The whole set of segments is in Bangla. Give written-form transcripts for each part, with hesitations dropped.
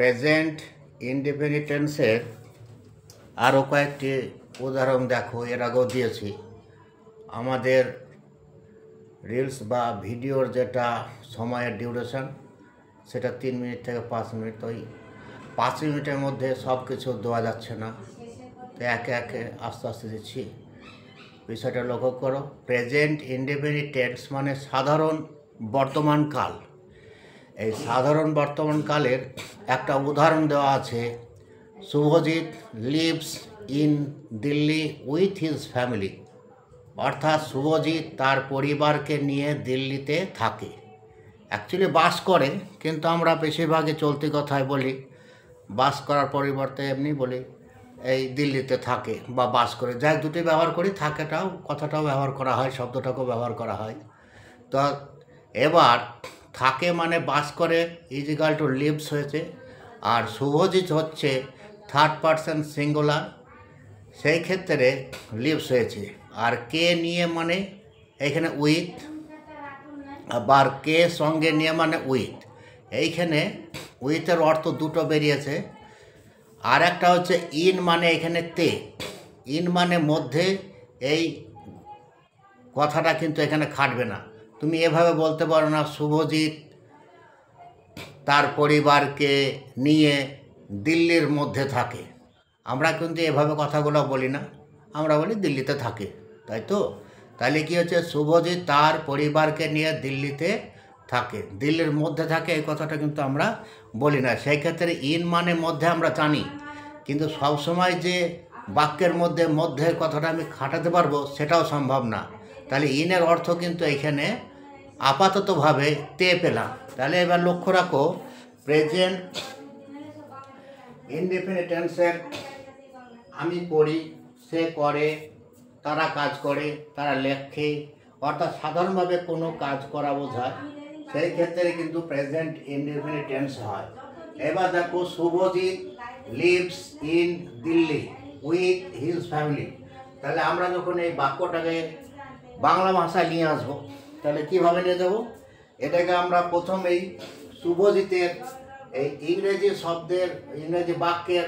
প্রেজেন্ট ইনডিফিনিট টেন্সের আরও কয়েকটি উদাহরণ দেখো, এর আগেও দিয়েছি। আমাদের রিলস বা ভিডিওর যেটা সময়ের ডিউরেশন সেটা 3 মিনিট থেকে 5 মিনিট। ওই 5 মিনিটের মধ্যে সব কিছু দেওয়া যাচ্ছে না, তো একে একে আস্তে আস্তে দিচ্ছি। বিষয়টা লক্ষ্য করো। প্রেজেন্ট ইনডিফিনিট টেন্স মানে সাধারণ বর্তমান কাল। এই সাধারণ বর্তমান কালের একটা উদাহরণ দেওয়া আছে। Subhajit lives in Delhi with his family, অর্থাৎ শুভজিৎ তার পরিবারকে নিয়ে দিল্লিতে থাকে। অ্যাকচুয়ালি বাস করে, কিন্তু আমরা বেশিরভাগই চলতি কথায় বলি, বাস করার পরিবর্তে এমনি বলি এই দিল্লিতে থাকে বা বাস করে। যাই দুটি ব্যবহার করি, থাকেটাও কথাটাও ব্যবহার করা হয়, শব্দটাকেও ব্যবহার করা হয়। তো এবার থাকে মানে বাস করে ইজ ইকাল টু লিভস হয়েছে, আর শুভজিৎ হচ্ছে থার্ড পারসন সিঙ্গুলার, সেই ক্ষেত্রে লিভস হয়েছে। আর কে নিয়ে মানে এইখানে উইথ, আবার কে সঙ্গে নিয়ে মানে উইথ। এইখানে উইথের অর্থ দুটো বেরিয়েছে। আর একটা হচ্ছে ইন মানে এখানে তে, ইন মানে মধ্যে। এই কথাটা কিন্তু এখানে খাটবে না। তুমি এভাবে বলতে পারো না শুভজিৎ তার পরিবারকে নিয়ে দিল্লির মধ্যে থাকে। আমরা কিন্তু এভাবে কথাগুলো বলি না, আমরা বলি দিল্লিতে থাকে, তাই তো? তাহলে কী হচ্ছে, শুভজিৎ তার পরিবারকে নিয়ে দিল্লিতে থাকে, দিল্লির মধ্যে থাকে, এই কথাটা কিন্তু আমরা বলি না। সেই ক্ষেত্রে ইন মানে মধ্যে আমরা জানি, কিন্তু সবসময় যে বাক্যের মধ্যে মধ্যের কথাটা আমি খাটাতে পারবো সেটাও সম্ভব না। তাহলে ইনের অর্থ কিন্তু এখানে আপাততভাবে তে পেলাম। তাহলে এবার লক্ষ্য রাখো, প্রেজেন্ট ইনডিফিনিট টেন্সের আমি করি, সে করে, তারা কাজ করে, তারা লেখে, অর্থাৎ সাধারণভাবে কোনো কাজ করা বোঝায়, সেই ক্ষেত্রে কিন্তু প্রেজেন্ট ইনডিফিনিট টেন্স হয়। এবার দেখো, Subhajit lives in Delhi with his family. তাহলে আমরা যখন এই বাক্যটাকে বাংলা ভাষায় নিয়ে আসবো, তাহলে কীভাবে নিয়ে যাবো? এটাকে আমরা প্রথমেই শুভজিতের এই ইংরেজি শব্দের, ইংরেজি বাক্যের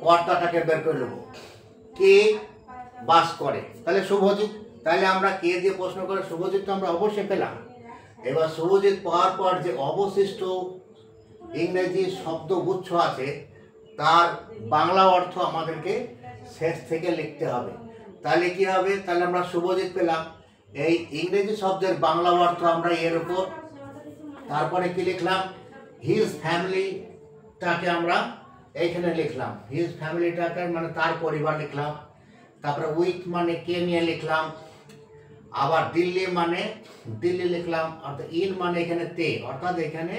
কর্তাটাকে বের করে নেব। কে বাস করে, তাহলে শুভজিৎ। তাহলে আমরা কে দিয়ে প্রশ্ন করে শুভজিৎ তো আমরা অবশ্যই পেলাম। এবার শুভজিৎ পাওয়ার পর যে অবশিষ্ট ইংরেজি শব্দগুচ্ছ আছে তার বাংলা অর্থ আমাদেরকে শেষ থেকে লিখতে হবে। তাহলে কি হবে? তাহলে আমরা শুভজিৎ পেলাম, এই ইংরেজি শব্দের বাংলা অর্থ আমরা এর উপর, তারপরে কি লিখলাম? হিজ ফ্যামিলিটাকে আমরা এইখানে লিখলাম, হিজ ফ্যামিলিটাকে মানে তার পরিবার লিখলাম। তারপরে উইথ মানে কে নিয়ে লিখলাম, আবার দিল্লি মানে দিল্লি লিখলাম, অর্থাৎ ইন মানে এখানে তে, অর্থাৎ এখানে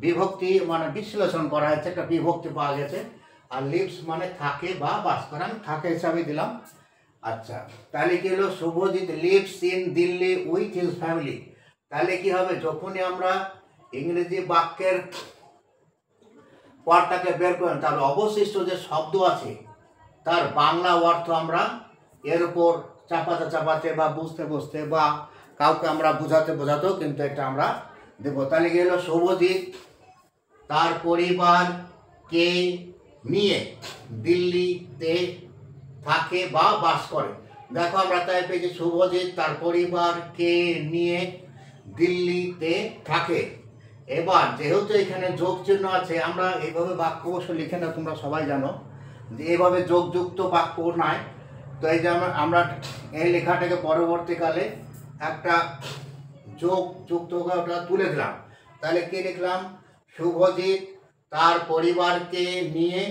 বিভক্তি মানে বিশ্লেষণ করা হয়েছে, একটা বিভক্তি পাওয়া গেছে। আর লিভস মানে থাকে বা বাস করা, আমি থাকে হিসাবে দিলাম। আচ্ছা, তাহলে কি হলো? Subhajit lives in Delhi with his family. তাহলে কি হবে? যখনই আমরা ইংরেজি বাক্যের পরটাকে বের করেন, তাহলে অবশিষ্ট যে শব্দ আছে তার বাংলা অর্থ আমরা এর উপর চাপাতে চাপাতে বা বুঝতে বুঝতে বা কাউকে আমরা বোঝাতে বোঝাতেও কিন্তু এটা আমরা দেবো। তাহলে কি হলো? শুভজিৎ তার পরিবারকে নিয়ে দিল্লিতে থাকে বা বাস করে। দেখো, আমরা তাই পেয়েছি শুভজিৎ তার পরিবারকে নিয়ে দিল্লিতে থাকে। এবার যেহেতু এখানে যোগ চিহ্ন আছে, আমরা এইভাবে বাক্য অবশ্য লিখে না, তোমরা সবাই জানো যে এইভাবে যোগযুক্ত বাক্য নাই। তো এই যে আমরা এই লেখাটাকে পরবর্তীকালে একটা যোগ যুক্ত ওটা তুলে দিলাম। তাহলে কি লিখলাম? শুভজিৎ তার পরিবারকে নিয়ে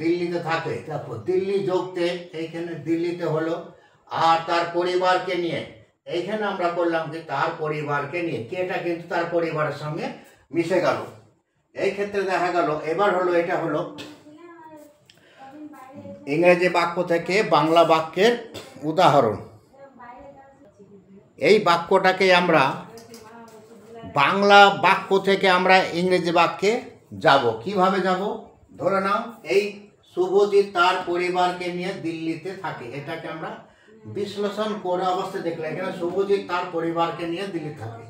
দিল্লিতে থাকে। দেখো, দিল্লি যোগতে এইখানে দিল্লিতে হলো, আর তার পরিবারকে নিয়ে এইখানে আমরা বললাম যে তার পরিবারকে নিয়ে, কেটা কিন্তু তার পরিবারের সঙ্গে মিশে গেল। এই ক্ষেত্রে দেখা গেল এবার হলো, এটা হলো ইংরেজি বাক্য থেকে বাংলা বাক্যের উদাহরণ। এই বাক্যটাকে আমরা বাংলা বাক্য থেকে আমরা ইংরেজি বাক্যে যাব। কিভাবে যাব? ধরে নাও, এই শুভজিৎ তার পরিবারকে নিয়ে দিল্লিতে থাকে, এটাকে আমরা বিশ্লেষণ করে অবস্থায় দেখলাম এখানে শুভজিৎ তার পরিবারকে নিয়ে দিল্লি থাকে।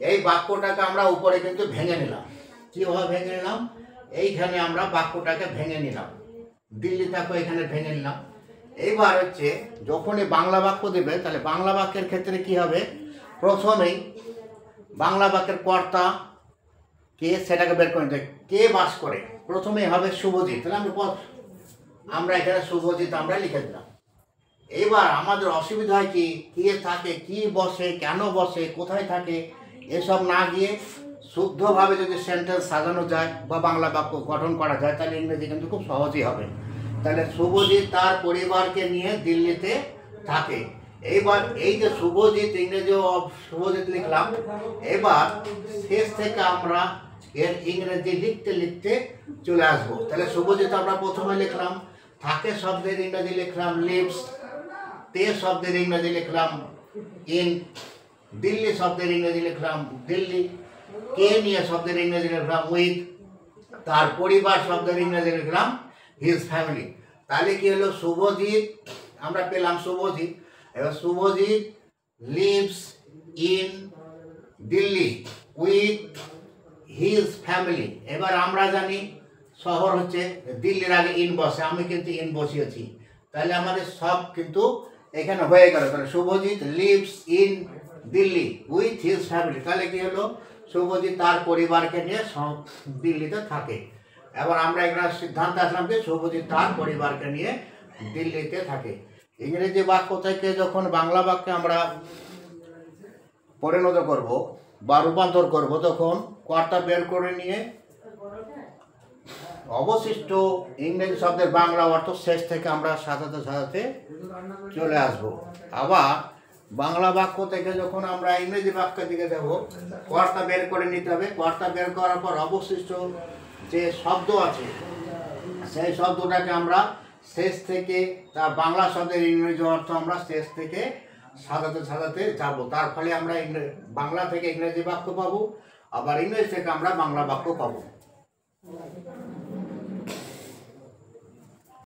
এই বাক্যটাকে আমরা উপরে কিন্তু ভেঙে নিলাম। কীভাবে ভেঙে নিলাম? এইখানে আমরা বাক্যটাকে ভেঙে নিলাম, দিল্লি থাকো এখানে ভেঙে নিলাম। এইবার হচ্ছে যখনই বাংলা বাক্য দেবে তাহলে বাংলা বাক্যের ক্ষেত্রে কি হবে, প্রথমেই বাংলা বাক্যের কর্তা কে সেটাকে বের করে নিতে, কে বাস করে, প্রথমেই হবে শুভজিৎ। তাহলে আমরা এখানে শুভজিৎ আমরা লিখে দিলাম। এবার আমাদের অসুবিধা হয় কি, কে থাকে, কি বসে, কেন বসে, কোথায় থাকে, এসব না গিয়ে শুদ্ধভাবে যদি সেন্টেন্স সাজানো যায় বা বাংলা বাক্য গঠন করা যায় তাহলে ইংরেজি কিন্তু খুব সহজই হবে। তাহলে শুভজিৎ তার পরিবারকে নিয়ে দিল্লিতে থাকে। এইবার এই যে শুভজিৎ, ইংরেজি শুভজিৎ লিখলাম, এবার শেষ থেকে আমরা এর ইংরেজি লিখতে লিখতে চলে আসবো। তাহলে শুভজিৎ আমরা প্রথমে লিখলাম, থাকে শব্দের ইংরেজি লিখলাম লিভস, তে শব্দের ইংরেজি লিখলাম ইন, দিল্লি শব্দের ইংরেজি লিখলাম দিল্লি, কে নিয়ে শব্দের ইংরেজি লিখলাম উইথ, তার পরিবার শব্দের ইংরেজি লিখলাম হিজ ফ্যামিলি। তাহলে কি হলো, শুভজিৎ আমরা পেলাম শুভজিৎ। এবার Subhajit lives in Delhi with his family. এবার আমরা জানি শহর হচ্ছে দিল্লির আগে ইন বসে, আমি কিন্তু ইন বসিয়েছি, তাহলে আমাদের সব কিন্তু এখানে হয়ে গেল। তাহলে Subhajit lives in Delhi with his family. তাহলে কি হলো, শুভজিৎ তার পরিবারকে নিয়ে দিল্লিতে থাকে। এবার আমরা এখানে সিদ্ধান্ত আসলাম যে শুভজিৎ তার পরিবারকে নিয়ে দিল্লিতে থাকে। ইংরেজি বাক্য থেকে যখন বাংলা বাক্যে আমরা পরিণত করব বা রূপান্তর করব, তখন কর্তা বের করে নিয়ে অবশিষ্ট ইংরেজি শব্দের বাংলা অর্থ শেষ থেকে আমরা সাজাতে সাজাতে চলে আসব। আবার বাংলা বাক্য থেকে যখন আমরা ইংরেজি বাক্যের দিকে যাব, কর্তা বের করে নিতে হবে। কর্তা বের করার পর অবশিষ্ট যে শব্দ আছে সেই শব্দটাকে আমরা শেষ থেকে, তার বাংলা শব্দের ইংরেজি অর্থ আমরা শেষ থেকে সাজাতে সাজাতে যাব। তার ফলে আমরা বাংলা থেকে ইংরেজি বাক্য পাবো, আবার ইংরেজি থেকে আমরা বাংলা বাক্য পাবো।